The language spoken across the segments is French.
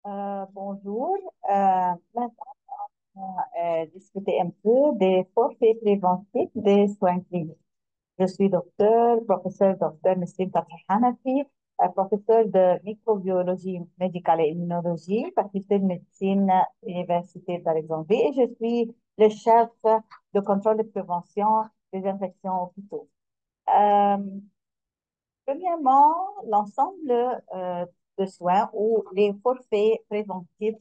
Bonjour. Maintenant, on va discuter un peu des forfaits préventifs des soins cliniques. Je suis professeur docteur Nesrine Fatih Hanafi, professeur de microbiologie médicale et immunologie, faculté de médecine, Université d'Alexandrie, et je suis le chef de contrôle de prévention des infections hôpitaux. Euh, Premièrement, l'ensemble de soins ou les forfaits préventifs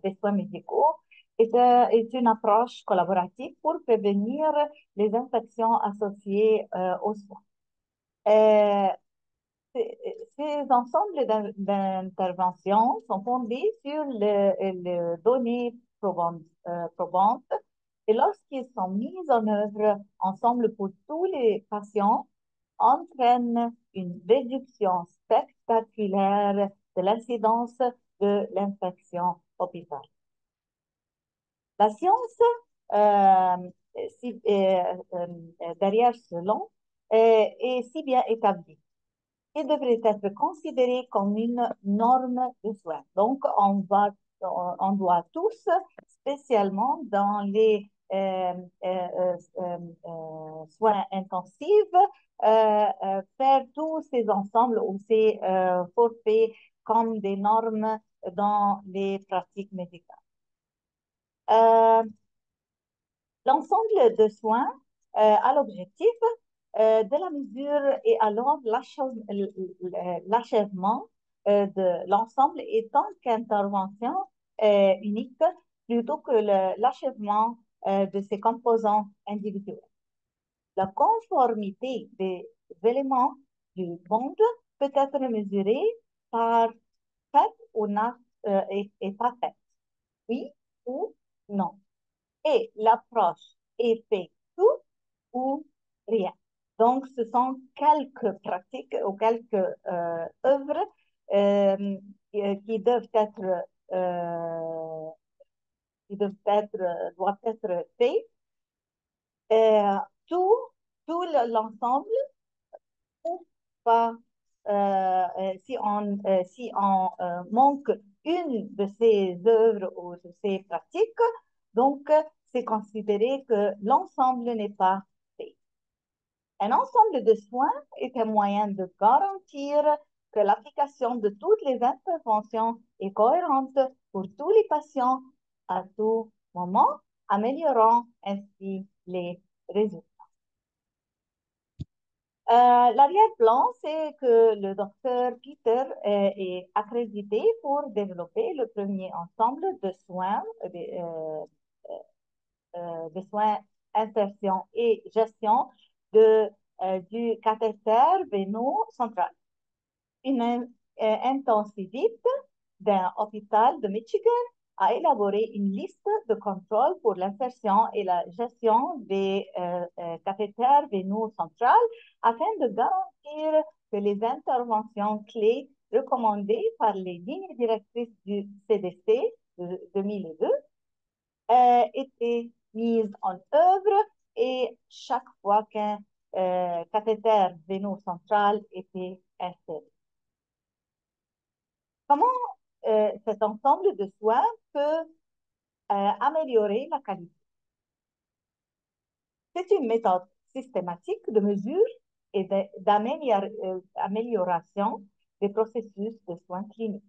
des soins médicaux est une approche collaborative pour prévenir les infections associées aux soins. Euh, ces ensembles d'interventions sont fondés sur les données probantes et lorsqu'ils sont mis en œuvre ensemble pour tous les patients, entraînent une réduction spectaculaire de l'incidence de l'infection hôpital. La science, euh, derrière cela, est si bien établie et devrait être considérée comme une norme de soins. Donc, on doit tous, spécialement dans les soins intensifs, faire tous ces ensembles ou ces forfaits comme des normes dans les pratiques médicales. Euh, L'ensemble de soins a l'objectif de la mesure et alors l'achèvement de l'ensemble étant qu'intervention unique plutôt que l'achèvement de ses composants individuels. La conformité des éléments du monde peut être mesurée par fait ou non et pas fait, oui ou non. Et l'approche est fait tout ou rien. Donc, ce sont quelques pratiques ou quelques œuvres euh, qui doivent être, euh, doivent être faites. Euh, tout, tout l'ensemble, ou pas, si on manque une de ces œuvres ou de ces pratiques, donc c'est considéré que l'ensemble n'est pas fait. Un ensemble de soins est un moyen de garantir que l'application de toutes les interventions est cohérente pour tous les patients à tout moment, améliorant ainsi les résultats. L'arrière-plan, c'est que le docteur Peter est accrédité pour développer le premier ensemble de soins, insertion et gestion du cathéter véno-central. Une intensiviste d'un hôpital de Michigan a élaboré une liste de contrôle pour l'insertion et la gestion des cathéters vénaux centrales afin de garantir que les interventions clés recommandées par les lignes directrices du CDC de 2002 étaient mises en œuvre et chaque fois qu'un cathéter vénaux central était inséré. Comment cet ensemble de soins peut améliorer la qualité? C'est une méthode systématique de mesure et d'amélioration des processus de soins cliniques.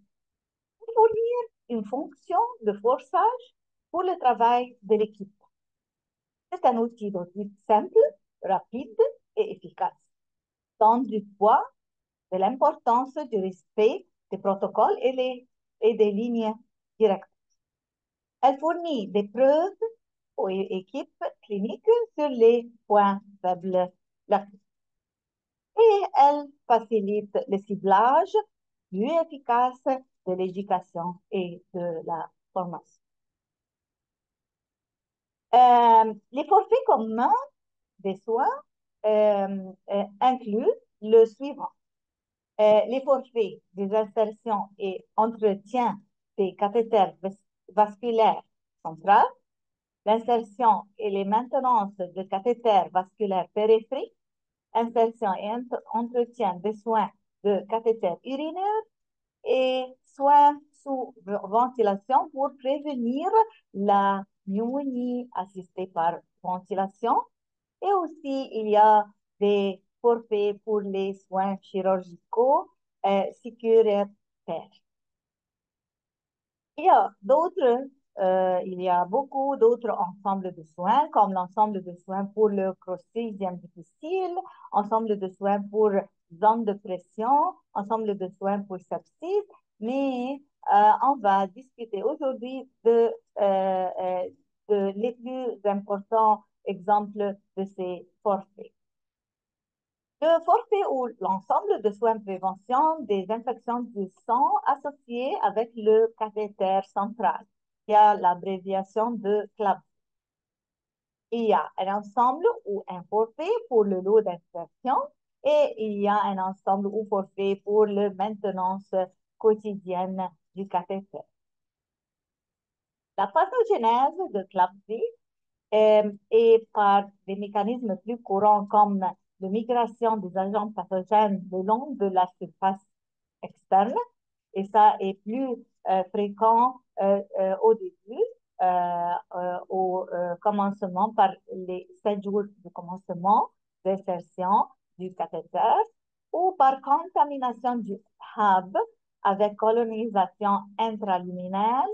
Pour fournir une fonction de forçage pour le travail de l'équipe. C'est un outil d'audit simple, rapide et efficace, tant du poids de l'importance du respect des protocoles et des lignes directes. Elle fournit des preuves aux équipes cliniques sur les points faibles et elle facilite le ciblage plus efficace de l'éducation et de la formation. Les forfaits communs des soins incluent le suivant. Les forfaits des insertions et entretiens des cathéters vasculaires centrales, l'insertion et les maintenances de cathéters vasculaires périphériques, insertion et entretien des soins de cathéters urinaires et soins sous ventilation pour prévenir la pneumonie assistée par ventilation. Et aussi, il y a des forfaits pour les soins chirurgicaux sécuritaires. Il y a beaucoup d'autres ensembles de soins, comme l'ensemble de soins pour le sixième difficile, ensemble de soins pour zone de pression, ensemble de soins pour sepsis, mais on va discuter aujourd'hui de les plus importants exemples de ces forfaits. Le forfait ou l'ensemble de soins de prévention des infections du sang associées avec le cathéter central, qui a l'abréviation de CLABSI. Il y a un ensemble ou un forfait pour le lot d'insertion et il y a un ensemble ou forfait pour la maintenance quotidienne du cathéter. La pathogenèse de CLABSI et par des mécanismes plus courants comme la migration des agents pathogènes le long de la surface externe. Et ça est plus fréquent au début, au commencement, par les 7 jours de commencement d'insertion du cathéter, ou par contamination du hub avec colonisation intraluminaire.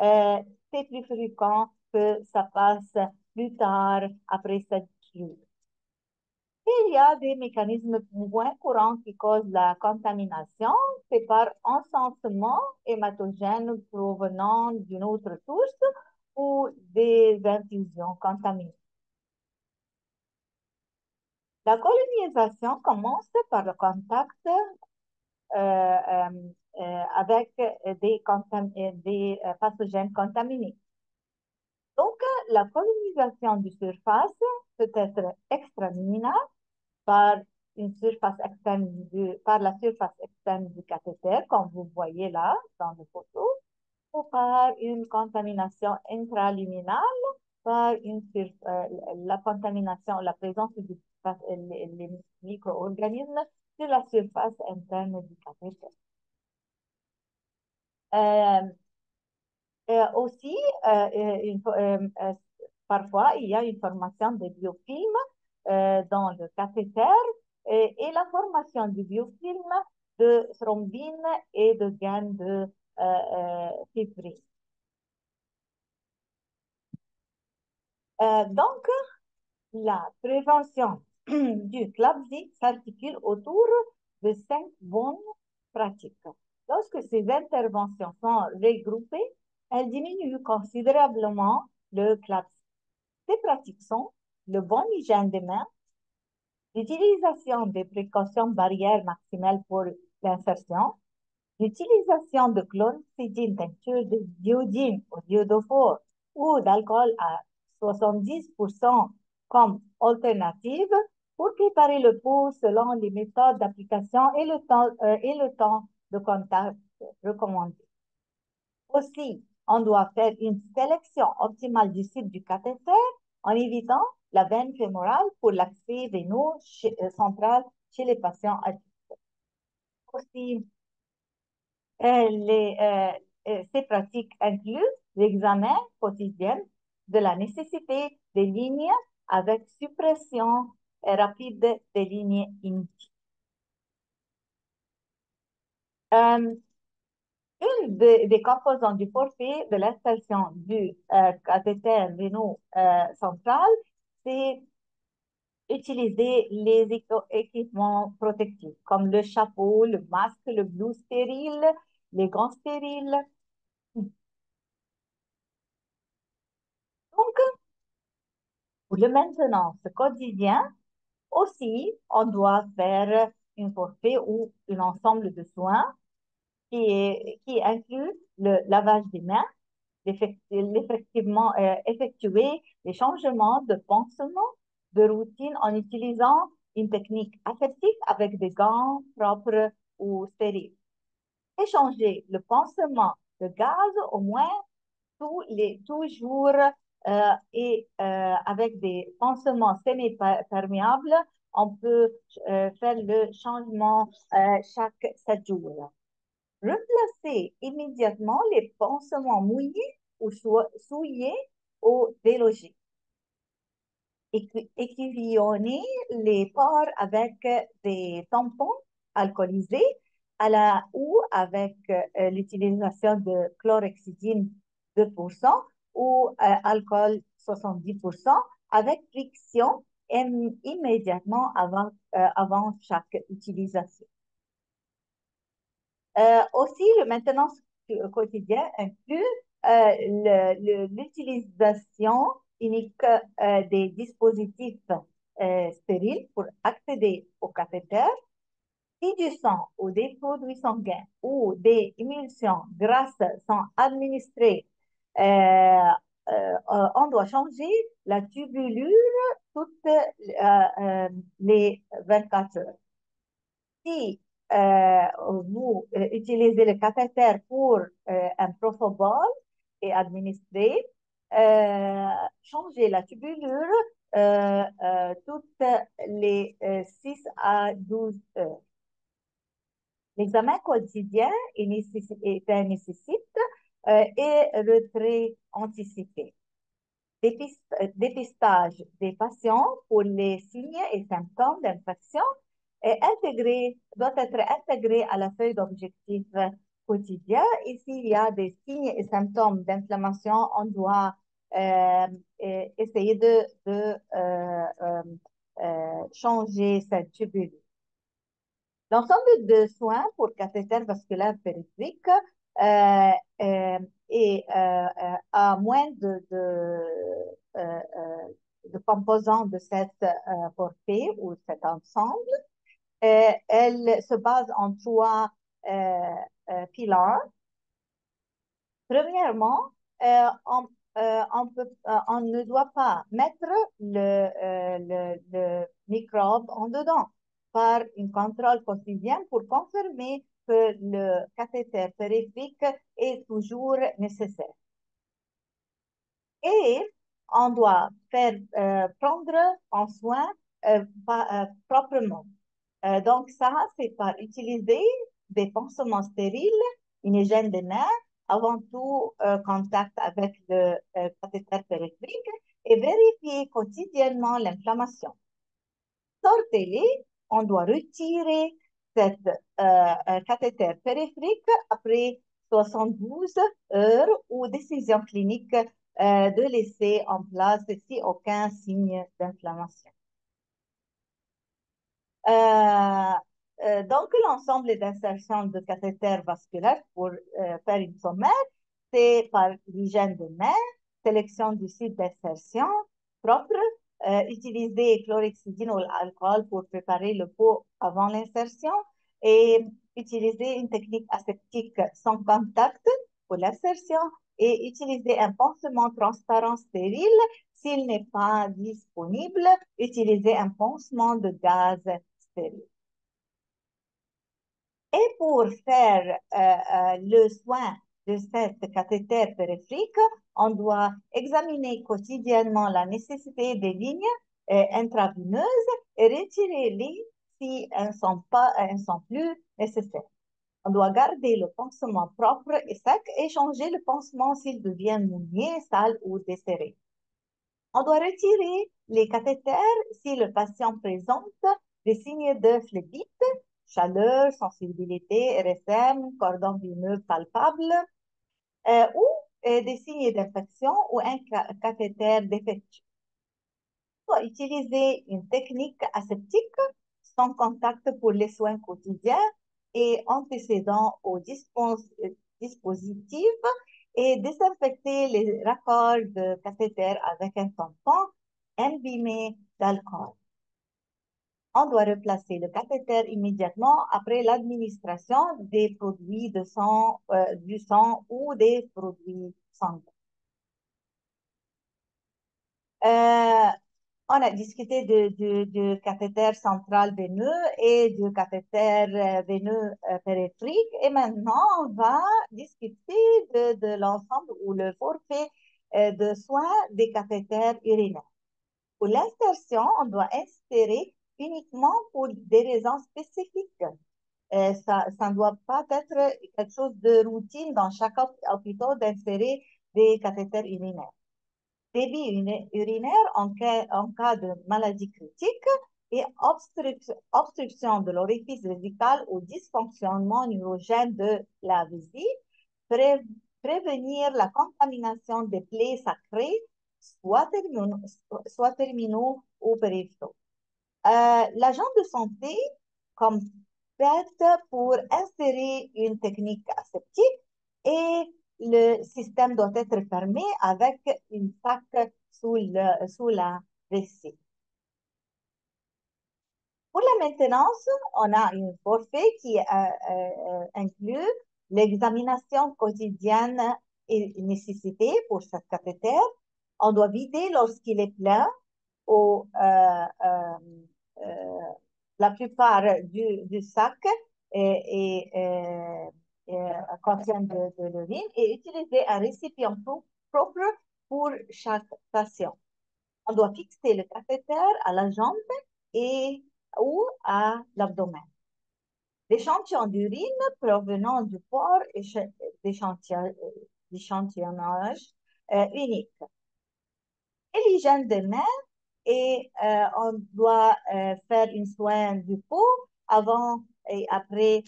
Euh, c'est plus fréquent que ça passe plus tard après 7 jours. Il y a des mécanismes moins courants qui causent la contamination. C'est par encensement hématogène provenant d'une autre source ou des infusions contaminées. La colonisation commence par le contact avec des pathogènes contaminés. Donc, la colonisation du surface peut être extraluminaire par par la surface externe du cathéter, comme vous voyez là dans la photo, ou par une contamination intraluminale, par la contamination, la présence les micro-organismes sur la surface interne du cathéter. Euh, Aussi, parfois, il y a une formation de biofilms dans le cathéter et la formation du biofilm de thrombine et de gaines de fibrine. Donc, la prévention du CLABSI s'articule autour de 5 bonnes pratiques. Lorsque ces interventions sont regroupées, elles diminuent considérablement le CLABSI. Ces pratiques sont le bon hygiène des mains, l'utilisation des précautions barrières maximales pour l'insertion, l'utilisation de chlorhexidine, teinture de d'iodine ou d'iodophore ou d'alcool à 70% comme alternative pour préparer le pot selon les méthodes d'application et le temps de contact recommandé. Aussi, on doit faire une sélection optimale du site du cathéter en évitant la veine fémorale pour l'accès veineux central chez les patients adultes. Aussi, ces pratiques incluent l'examen quotidien de la nécessité des lignes avec suppression rapide des lignes inutiles. Euh, Une des composants du forfait de l'installation du cathéter veineux central, c'est utiliser les équipements protectifs comme le chapeau, le masque, le blouse stérile, les gants stériles. Donc, pour le maintenance quotidien, aussi, on doit faire un forfait ou un ensemble de soins qui inclut le lavage des mains, effectivement effectuer les changements de pansement de routine en utilisant une technique aseptique avec des gants propres ou stériles. Échanger le pansement de gaz au moins tous jours avec des pansements semi-perméables, on peut faire le changement chaque 7 jours. Replacer immédiatement les pansements mouillés ou souillés au délogé. Équivillonner les pores avec des tampons alcoolisés ou avec l'utilisation de chlorhexidine 2% ou alcool 70% avec friction immédiatement avant chaque utilisation. Aussi, le maintenance quotidien inclut l'utilisation unique des dispositifs stériles pour accéder au cathéter. Si du sang ou des produits sanguins ou des émulsions grasses sont administrés, on doit changer la tubulure toutes les 24 heures. Si vous utilisez le cathéter pour un propofol et administrer, changez la tubulure toutes les 6 à 12 heures. L'examen quotidien nécessite et retrait anticipé. Dépistage des patients pour les signes et symptômes d'infection doit être intégré à la feuille d'objectif quotidien. Et s'il y a des signes et symptômes d'inflammation, on doit essayer de changer cette tubule. L'ensemble de soins pour cathéter vasculaire périphérique a moins de composants de cette portée ou cet ensemble. Elle se base en 3 piliers. Premièrement, on ne doit pas mettre le microbe en dedans par un contrôle quotidien pour confirmer que le cathéter périphérique est toujours nécessaire. Et on doit prendre en soin proprement. Donc ça, c'est par utiliser des pansements stériles, une hygiène des mains, avant tout contact avec le cathéter périphérique et vérifier quotidiennement l'inflammation. Sortez-les, on doit retirer cette cathéter périphérique après 72 heures ou décision clinique de laisser en place si aucun signe d'inflammation. Donc, l'ensemble d'insertions de cathéter vasculaire pour faire une sommaire, c'est par l'hygiène des mains, sélection du site d'insertion propre, utiliser chlorhexidine ou l'alcool pour préparer le pot avant l'insertion et utiliser une technique aseptique sans contact pour l'insertion et utiliser un pansement transparent stérile. S'il n'est pas disponible, utiliser un pansement de gaz stérile. Et pour faire le soin de cette cathéter périphérique, on doit examiner quotidiennement la nécessité des lignes intraveineuses et retirer-les si elles ne sont plus nécessaires. On doit garder le pansement propre et sec et changer le pansement s'il devient mouillé, sale ou desserré. On doit retirer les cathéters si le patient présente des signes de phlébite, chaleur, sensibilité, RSM, cordon veineux palpable, ou des signes d'infection ou un cathéter défectueux. On doit utiliser une technique aseptique sans contact pour les soins quotidiens et antécédents aux dispositifs et désinfecter les raccords de cathéter avec un tampon imbibé d'alcool. On doit replacer le cathéter immédiatement après l'administration des produits du sang ou des produits sanguins. On a discuté du cathéter central veineux et du cathéter veineux périphérique. Et maintenant, on va discuter de l'ensemble ou le forfait de soins des cathéters urinaires. Pour l'insertion, on doit insérer uniquement pour des raisons spécifiques. Ça ne doit pas être quelque chose de routine dans chaque hôpital d'insérer des cathéters urinaires. Débit urinaire en cas de maladie critique et obstruction de l'orifice vésical ou dysfonctionnement neurogène de la vessie, prévenir la contamination des plaies sacrées, soit terminaux ou périphéraux. L'agent de santé compète pour insérer une technique aseptique et le système doit être fermé avec une sac sous la vessie. Pour la maintenance, on a un forfait qui inclut l'examination quotidienne et nécessité pour chaque cathéter. On doit vider lorsqu'il est plein ou la plupart du sac contient de l'urine et utiliser un récipient propre pour chaque patient. On doit fixer le cathéter à la jambe et ou à l'abdomen. L'échantillon d'urine provenant du port d'échantillonnage unique. Et l'hygiène des mains et on doit faire un soin du peau avant et après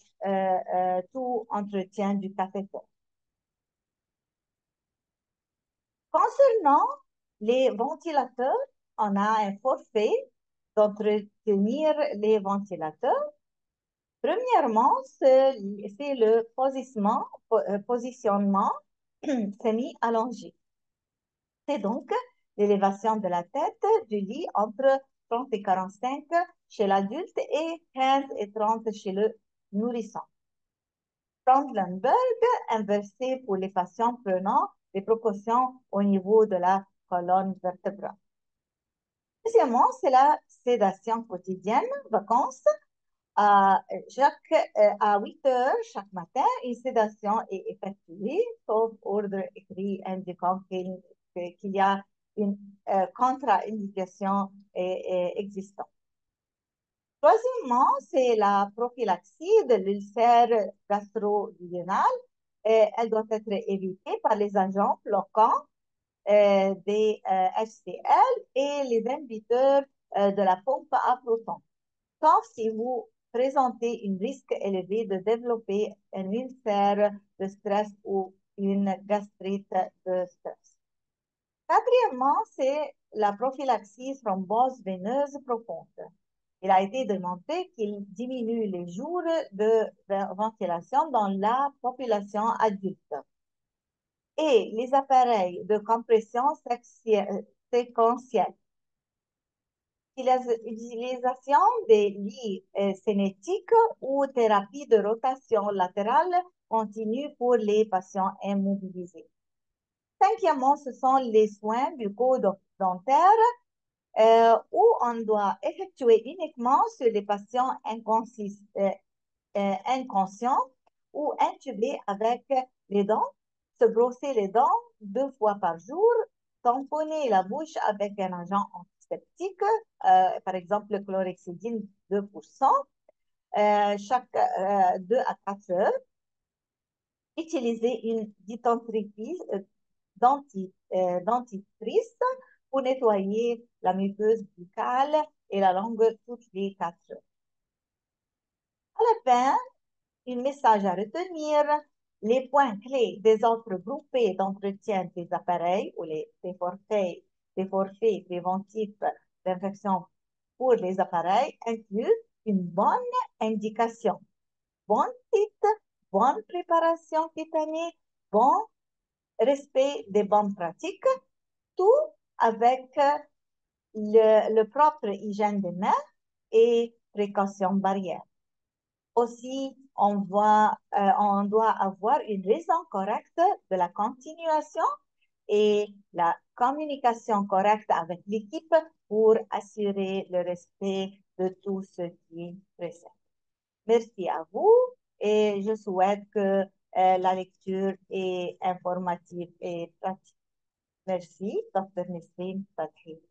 tout entretien du cathéter. Concernant les ventilateurs, on a un forfait d'entretenir les ventilateurs. Premièrement, c'est le positionnement semi-allongé. C'est donc l'élévation de la tête du lit entre 30 et 45 chez l'adulte et 15 et 30 chez le nourrisson. Front-Lumberg inversé pour les patients prenant des précautions au niveau de la colonne vertébrale. Deuxièmement, c'est la sédation quotidienne, vacances. À 8 heures chaque matin, une sédation est effectuée, sauf ordre écrit indiquant qu'il y a une contre-indication existante. Troisièmement, c'est la prophylaxie de l'ulcère gastro-duodénal. Elle doit être évitée par les agents bloquants des HCl et les inhibiteurs de la pompe à protons. Sauf si vous présentez un risque élevé de développer un ulcère de stress ou une gastrite de stress. Quatrièmement, c'est la prophylaxie thrombose veineuse profonde. Il a été démontré qu'il diminue les jours de ventilation dans la population adulte. Et les appareils de compression séquentielle. L'utilisation des lits cinétiques ou thérapie de rotation latérale continue pour les patients immobilisés. Cinquièmement, ce sont les soins bucco-dentaires où on doit effectuer uniquement sur les patients inconscients ou intubés avec les dents, se brosser les dents 2 fois par jour, tamponner la bouche avec un agent antiseptique, par exemple le chlorhexidine 2%, chaque 2 à 4 heures, utiliser une dentifrice pour nettoyer la muqueuse buccale et la langue toutes les 4 heures. À la fin, un message à retenir, les points clés des offres groupées d'entretien des appareils ou des forfaits préventifs d'infection pour les appareils incluent une bonne indication, bon titre, bonne préparation cutanée, bon respect des bonnes pratiques, tout avec le propre hygiène des mains et précautions barrières. Aussi, on doit avoir une raison correcte de la continuation et la communication correcte avec l'équipe pour assurer le respect de tout ce qui précède. Merci à vous et je souhaite que la lecture est informative et pratique. Merci, Dr. Nesrine Fathi.